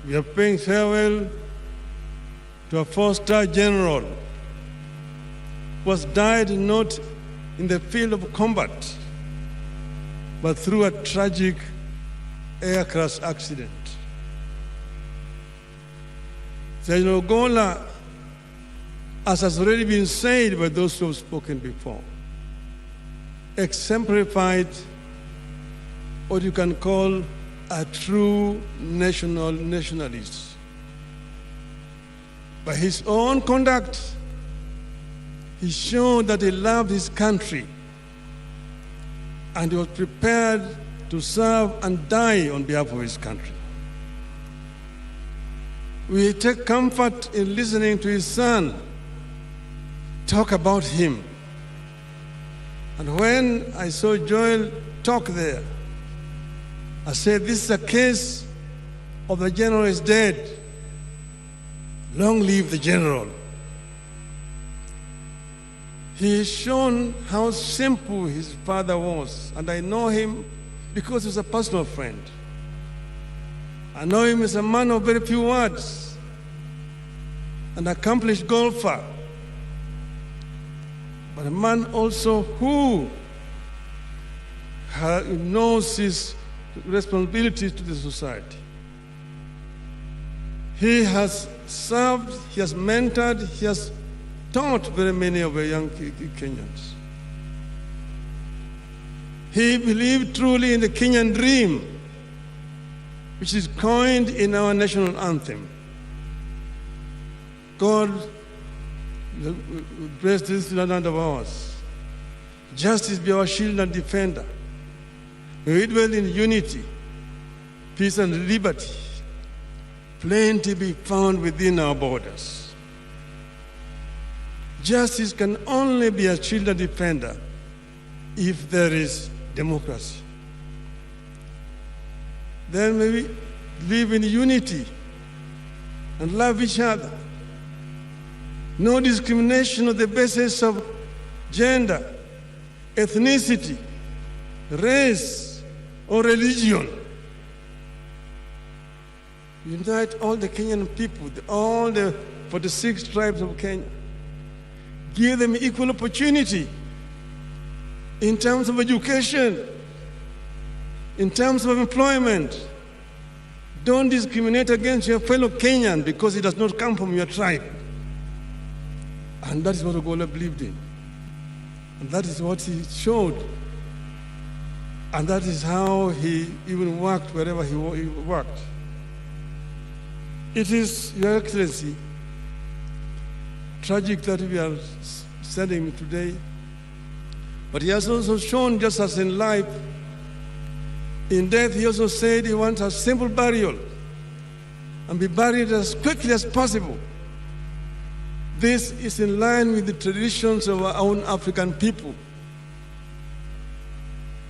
We are paying farewell to a four-star general who has died not in the field of combat, but through a tragic aircraft accident. General Ogolla, as has already been said by those who have spoken before, exemplified what you can call a true nationalist. By his own conduct, he showed that he loved his country and he was prepared to serve and die on behalf of his country. We take comfort in listening to his son talk about him. And when I saw Joel talk there, I said, this is a case of the general is dead. Long live the general. He has shown how simple his father was, and I know him because he's a personal friend. I know him as a man of very few words, an accomplished golfer, but a man also who knows his responsibilities to the society. He has served, he has mentored, he has taught very many of the young Kenyans. He believed truly in the Kenyan dream, which is coined in our national anthem. God bless this land of ours. Justice be our shield and defender. May we dwell in unity, peace and liberty. Plenty be found within our borders. Justice can only be a shield and defender if there is democracy. Then may we live in unity and love each other. No discrimination on the basis of gender, ethnicity, race, or religion. Unite all the Kenyan people, all the 46 tribes of Kenya. Give them equal opportunity in terms of education, in terms of employment. Don't discriminate against your fellow Kenyan because he does not come from your tribe. And that is what Ogolla believed in. And that is what he showed. And that is how he even worked wherever he worked. It is, Your Excellency, tragic that we are sending him today. But he has also shown, just as in life, in death he also said he wants a simple burial and be buried as quickly as possible. This is in line with the traditions of our own African people.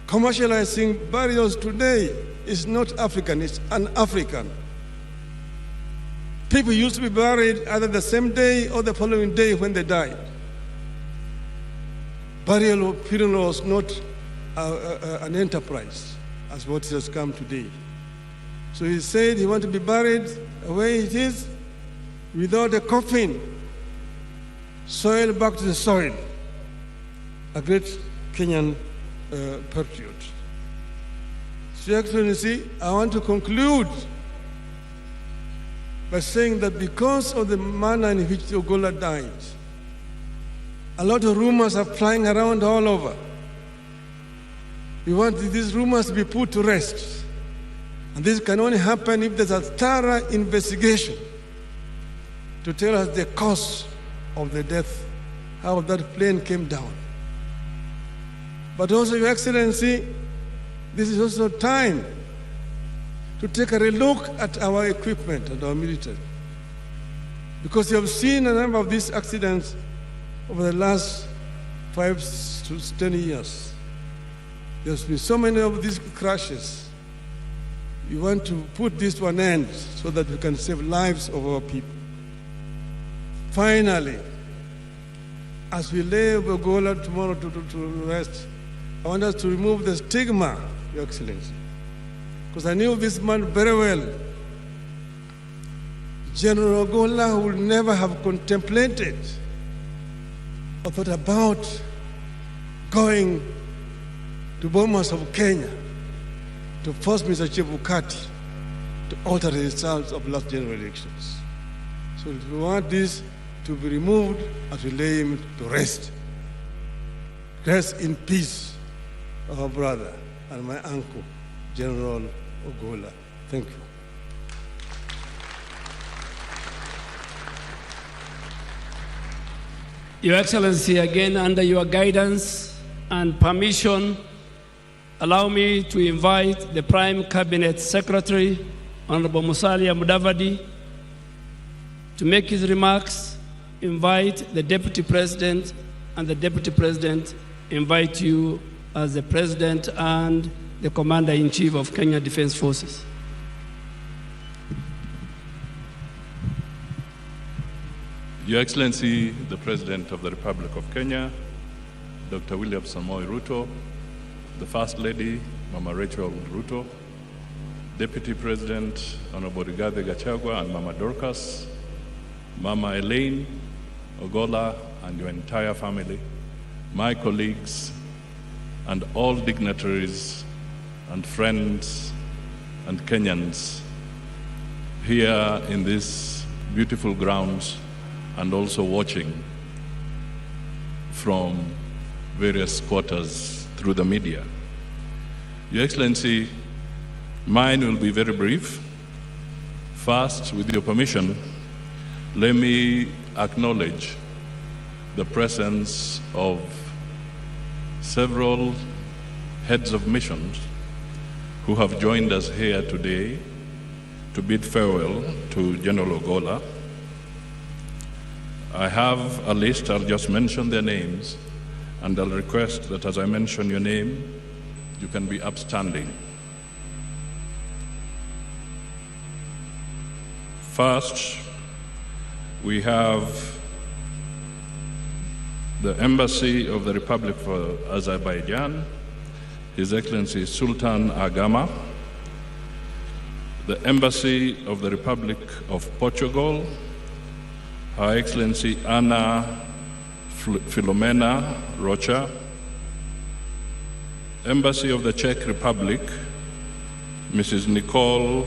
Commercializing burials today is not African, it's un-African. People used to be buried either the same day or the following day when they died. Burial funeral was not an enterprise as what has come today. So he said he wanted to be buried the way it is, without a coffin, soil back to the soil. A great Kenyan patriot. So, Your Excellency, I want to conclude by saying that because of the manner in which Ogolla died, a lot of rumors are flying around all over. We want these rumors to be put to rest. And this can only happen if there's a thorough investigation to tell us the cause of the death, how that plane came down. But also, Your Excellency, this is also time to take a relook at our equipment and our military. Because you have seen a number of these accidents over the last 5 to 10 years. There's been so many of these crashes. We want to put this to an end so that we can save lives of our people. Finally, as we lay Ogolla tomorrow to rest, I want us to remove the stigma, Your Excellency. Because I knew this man very well. General Ogolla would never have contemplated or thought about going to Bomas of Kenya to force Mr. Chebukati to alter the results of last general elections. So if we want this to be removed, I will lay him to rest. Rest in peace, our brother and my uncle, General Ogolla. Thank you. Your Excellency, again, under your guidance and permission, allow me to invite the Prime Cabinet Secretary, Honorable Musalia Mudavadi, to make his remarks, invite the Deputy President, and the Deputy President invite you as the President and the Commander-in-Chief of Kenya Defense Forces. Your Excellency, the President of the Republic of Kenya, Dr. William Samoei Ruto, the First Lady, Mama Rachel Ruto, Deputy President, Honorable Rigathi Gachagua and Mama Dorcas, Mama Elaine, Ogolla, and your entire family, my colleagues, and all dignitaries and friends and Kenyans here in this beautiful grounds and also watching from various quarters through the media. Your Excellency, mine will be very brief. First, with your permission, let me acknowledge the presence of several heads of missions who have joined us here today to bid farewell to General Ogolla. I have a list, I'll just mention their names, and I'll request that as I mention your name, you can be upstanding. First, we have the Embassy of the Republic of Azerbaijan, His Excellency Sultan Agama, the Embassy of the Republic of Portugal, Her Excellency Ana Filomena Rocha, Embassy of the Czech Republic, Mrs. Nicole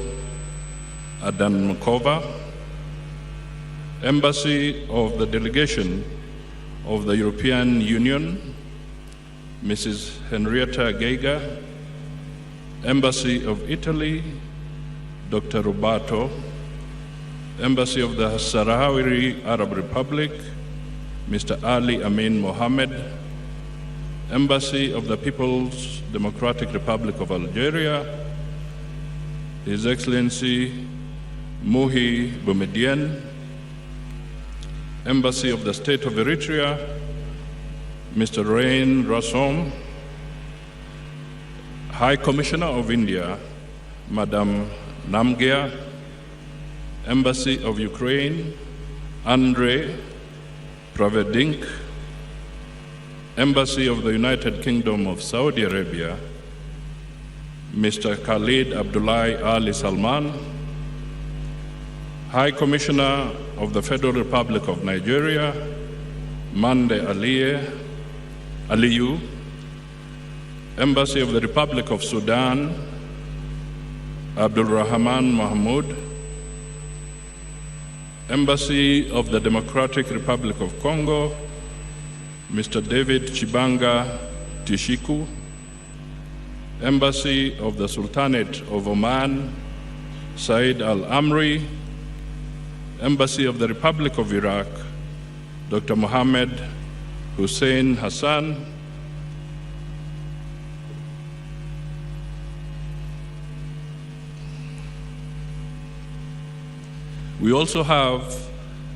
Adamkova, Embassy of the Delegation of the European Union, Mrs. Henrietta Geiger, Embassy of Italy, Dr. Roberto, Embassy of the Sahrawi Arab Republic, Mr. Ali Amin Mohammed, Embassy of the People's Democratic Republic of Algeria, His Excellency Muhi Boumediene, Embassy of the State of Eritrea, Mr. Rain Rassom, High Commissioner of India, Madam Namgya, Embassy of Ukraine, Andrei Pravedink, Embassy of the United Kingdom of Saudi Arabia, Mr. Khalid Abdullahi Ali Salman, High Commissioner of the Federal Republic of Nigeria, Mande Aliyu, Embassy of the Republic of Sudan, Abdul Rahman Mahmoud, Embassy of the Democratic Republic of Congo, Mr. David Chibanga Tishiku, Embassy of the Sultanate of Oman, Said Al-Amri, Embassy of the Republic of Iraq, Dr. Mohammed Hussein Hassan, we also have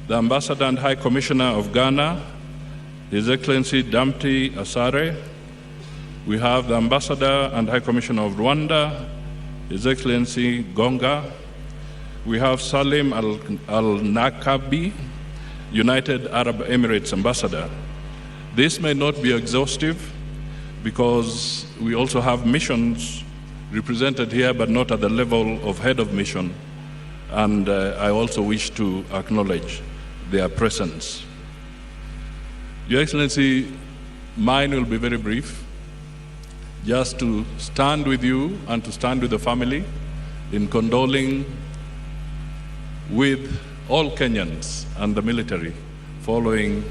the Ambassador and High Commissioner of Ghana, His Excellency Damti Asare. We have the Ambassador and High Commissioner of Rwanda, His Excellency Gonga. We have Salim Al-Nakabi, United Arab Emirates Ambassador. This may not be exhaustive because we also have missions represented here, but not at the level of head of mission. and I also wish to acknowledge their presence. Your Excellency, mine will be very brief, just to stand with you and to stand with the family in condoling with all Kenyans and the military following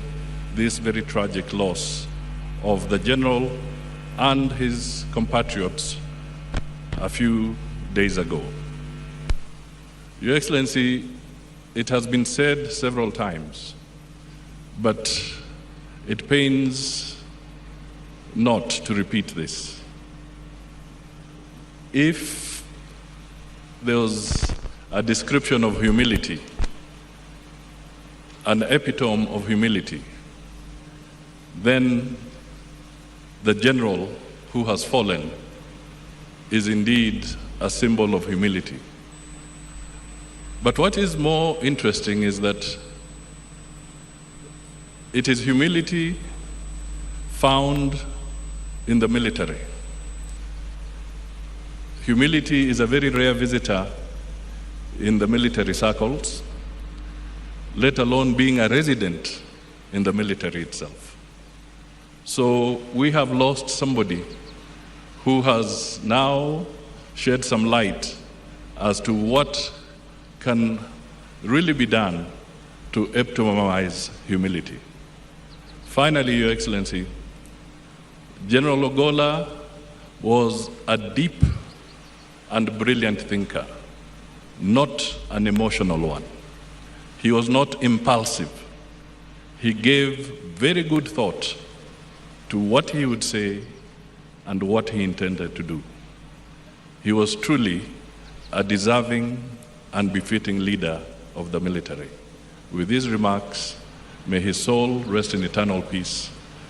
this very tragic loss of the general and his compatriots a few days ago. Your Excellency, it has been said several times, but it pains not to repeat this. If there was a description of humility, an epitome of humility, then the general who has fallen is indeed a symbol of humility. But what is more interesting is that it is humility found in the military. Humility is a very rare visitor in the military circles, let alone being a resident in the military itself. So we have lost somebody who has now shed some light as to what can really be done to epitomize humility. Finally, Your Excellency, General Ogolla was a deep and brilliant thinker, not an emotional one. He was not impulsive. He gave very good thought to what he would say and what he intended to do. He was truly a deserving and befitting leader of the military. With these remarks, may his soul rest in eternal peace.